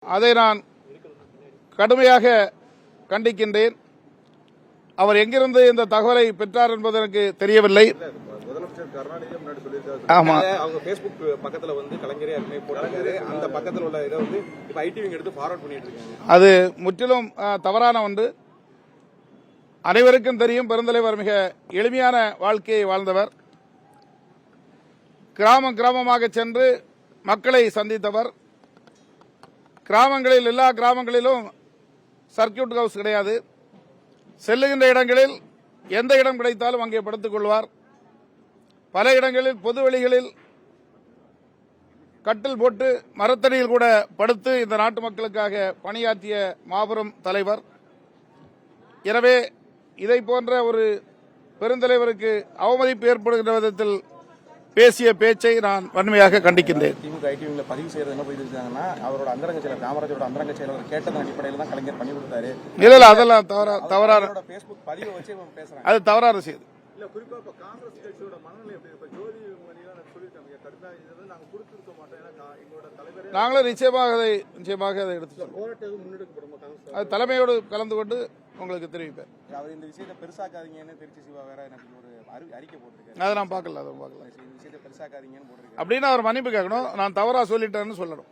அதை நான் கடுமையாக கண்டிக்கின்றேன். அவர் எங்கிருந்து இந்த தகவலை பெற்றார் என்பது எனக்கு தெரியவில்லை. முதலமைச்சர் கருணாநிதி முன்னாடி சொல்லியிருக்காரு. ஆமா, அவங்க பேஸ்புக் பக்கத்துல கலைஞரே போட்டாரு. அந்த பக்கத்துல உள்ள இதை இப்ப ஐடிவிங்க எடுத்து ஃபார்வர்ட் பண்ணிட்டு இருக்காங்க. அது முற்றிலும் தவறான ஒன்று. அனைவருக்கும் தெரியும், பெருந்தலைவர் மிக எளிமையான வாழ்க்கையை வாழ்ந்தவர். கிராமமாக சென்று மக்களை சந்தித்தவர். கிராமங்களில் எல்லா கிராமங்களிலும் சர்க்கியூட் ஹவுஸ் கிடையாது. செல்லுகின்ற இடங்களில் எந்த இடம் கிடைத்தாலும் அங்கே படுத்துக் கொள்வார். பல இடங்களில் பொதுவெளிகளில் கட்டில் போட்டு மரத்தடியில் கூட படுத்து இந்த நாட்டு மக்களுக்காக பணியாற்றிய மாபெரும் தலைவர். எனவே இதை போன்ற ஒரு பெருந்தலைவருக்கு அவமதிப்பு ஏற்படுகின்ற விதத்தில் பேசிய பேச்சை நான் வன்மையாக கண்டிக்கின்றேன். திமுக ஐடிவில பதிவு செய்யறது என்ன போயிருக்காங்கன்னா, அவரோட அந்தரங்க செயலர் காமராஜரோட அந்தரங்க செயலர் கேட்டதன் அடிப்படையில் தான் கலைஞர் பண்ணி கொடுத்தாரு. இல்ல அதெல்லாம் தவறான பேஸ்புக் பதிவை வச்சு பேசுறாங்க. அது தவறான செய்தி. இல்ல குறிப்பா இப்ப காங்கிரஸ் கட்சியோட மனநிலை எப்படி? இப்ப ஜோதி மணிலாம் சொல்லிருக்காங்க, கடுமையா இதை நாங்க கொடுத்துருக்க மாட்டோம், ஏன்னா எங்களோட தலைவரே நாங்களும் நிச்சயமாக அதை எடுத்து முன்னெடுக்கப்படும். அது தலைமையோடு கலந்து கொண்டு உங்களுக்கு தெரிவிப்பேன். அவர் இந்த விஷயத்தை பெருசாக்காதீங்கன்னு திருச்சி சிவா வேற எனக்கு ஒரு அறிக்கை போட்டிருக்காரு. அதை நான் பார்க்கல. இந்த விஷயத்தை பெருசாக்காதீங்கன்னு போட்டிருக்காரு. அப்படின்னு அவர் மன்னிப்பு கேட்கணும். நான் தவறா சொல்லிட்டேன்னு சொல்லணும்.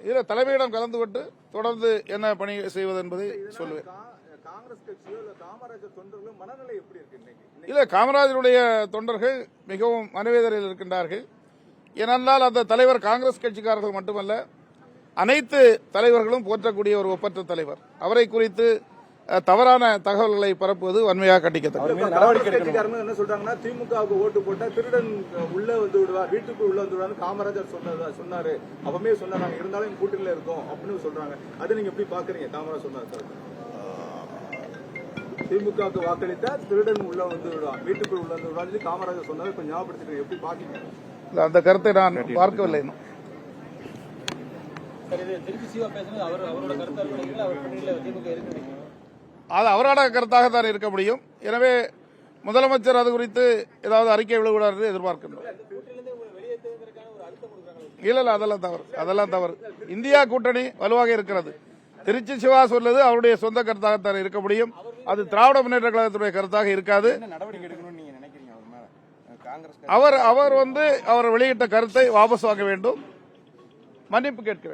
இதுல தலைமையிடம் கலந்து கொண்டு தொடர்ந்து என்ன பணி செய்வது என்பதை சொல்லுவேன். காங்கிரஸ் கட்சியோ இல்ல காமராஜர் தொண்டர்களும் மனநிலை எப்படி இருக்கு? இல்ல, காமராஜருடைய தொண்டர்கள் மிகவும் மனவேதனையில் இருக்கின்றார்கள். ஏனென்றால் அந்த தலைவர் காங்கிரஸ் கட்சிக்காரர்கள் மட்டுமல்ல, அனைத்து தலைவர்களும் போற்றக்கூடிய ஒரு ஒப்பற்ற தலைவர். அவரை குறித்து தவறான தகவல்களை பரப்புவது வன்மையாக கண்டிக்கத்தக்கது. என்ன சொல்றாங்கன்னா, திமுகவுக்கு ஓட்டு போட்டா திருடன் உள்ள வந்து விடுவார், வீட்டுக்கு உள்ள வந்து விடுவார் காமராஜர் சொன்னாரு. அப்பவே சொன்னாங்க, இருந்தாலும் கூட்டணியில இருக்கும் அப்படின்னு சொல்றாங்க. அதை நீங்க எப்படி பாக்குறீங்க? காமராஜர் சொன்னார், திமுகவுக்கு வாக்களித்தா திருடன் உள்ள வந்து விடுவான், வீட்டுக்குள் உள்ள வந்து விடுவான் காமராஜர் சொன்னாரு. இப்ப ஞாபகப்படுத்தி எப்படி பாக்கீங்க? அந்த கருத்தை நான் பார்க்கவில்லை இன்னும். அது அவரோட கருத்தாக தான் இருக்க முடியும். எனவே முதலமைச்சர் அது குறித்து ஏதாவது அறிக்கை விழுகிறார் என்று எதிர்பார்க்கின்றோம். இல்ல அதெல்லாம் தவறு. இந்தியா கூட்டணி வலுவாக இருக்கிறது. திருச்சி சிவா சொல்வது அவருடைய சொந்த கருத்தாகத்தான் இருக்க முடியும். அது திராவிட முன்னேற்ற கழகத்துடைய கருத்தாக இருக்காது. அவர் வெளியிட்ட கருத்தை வாபஸ் வாங்க வேண்டும், மன்னிப்பு கேட்க வேண்டும்.